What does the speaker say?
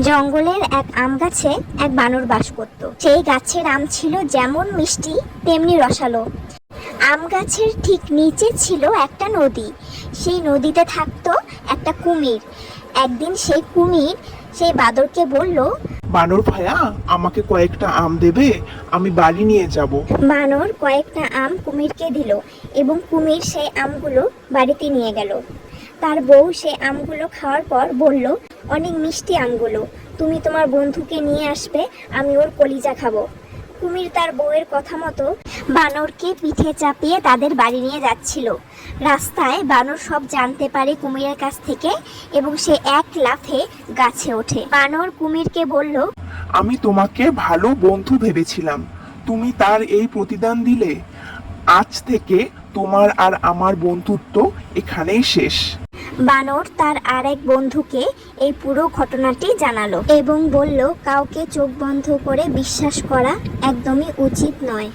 জঙ্গলের এক আম গাছে এক বানর বাস করত। সেই গাছের আম ছিল যেমন মিষ্টি তেমনি রসালো। আম গাছের ঠিক নিচে ছিল একটা নদী। সেই নদীতে থাকতো একটা কুমির। একদিন সেই কুমির সেই বাদরকে বলল, বানর ভাইয়া, আমাকে কয়েকটা আম দেবে? আমি বাড়ি নিয়ে যাব। বানর কয়েকটা আম কুমিরকে দিল এবং কুমির সেই আমগুলো বাড়িতে নিয়ে গেল। তার বউ সেই আমগুলো খাওয়ার পর বলল, অনেক মিষ্টি আমগুলো, তুমি তোমার বন্ধুকে নিয়ে আসবে, আমি ওর কলিজা খাবো। কুমির তার বউয়ের কথা মতো বানরকে পিঠে চাপিয়ে তাদের বাড়ি নিয়ে যাচ্ছিল। রাস্তায় বানর সব জানতে পারে কুমিরের কাছ থেকে এবং সে এক লাফে গাছে ওঠে। বানর কুমিরকে বলল, আমি তোমাকে ভালো বন্ধু ভেবেছিলাম, তুমি তার এই প্রতিদান দিলে। আজ থেকে তোমার আর আমার বন্ধুত্ব এখানেই শেষ। বানর তার আরেক বন্ধুকে এই পুরো ঘটনাটি জানালো এবং বলল, কাউকে চোখ বন্ধ করে বিশ্বাস করা একদমই উচিত নয়।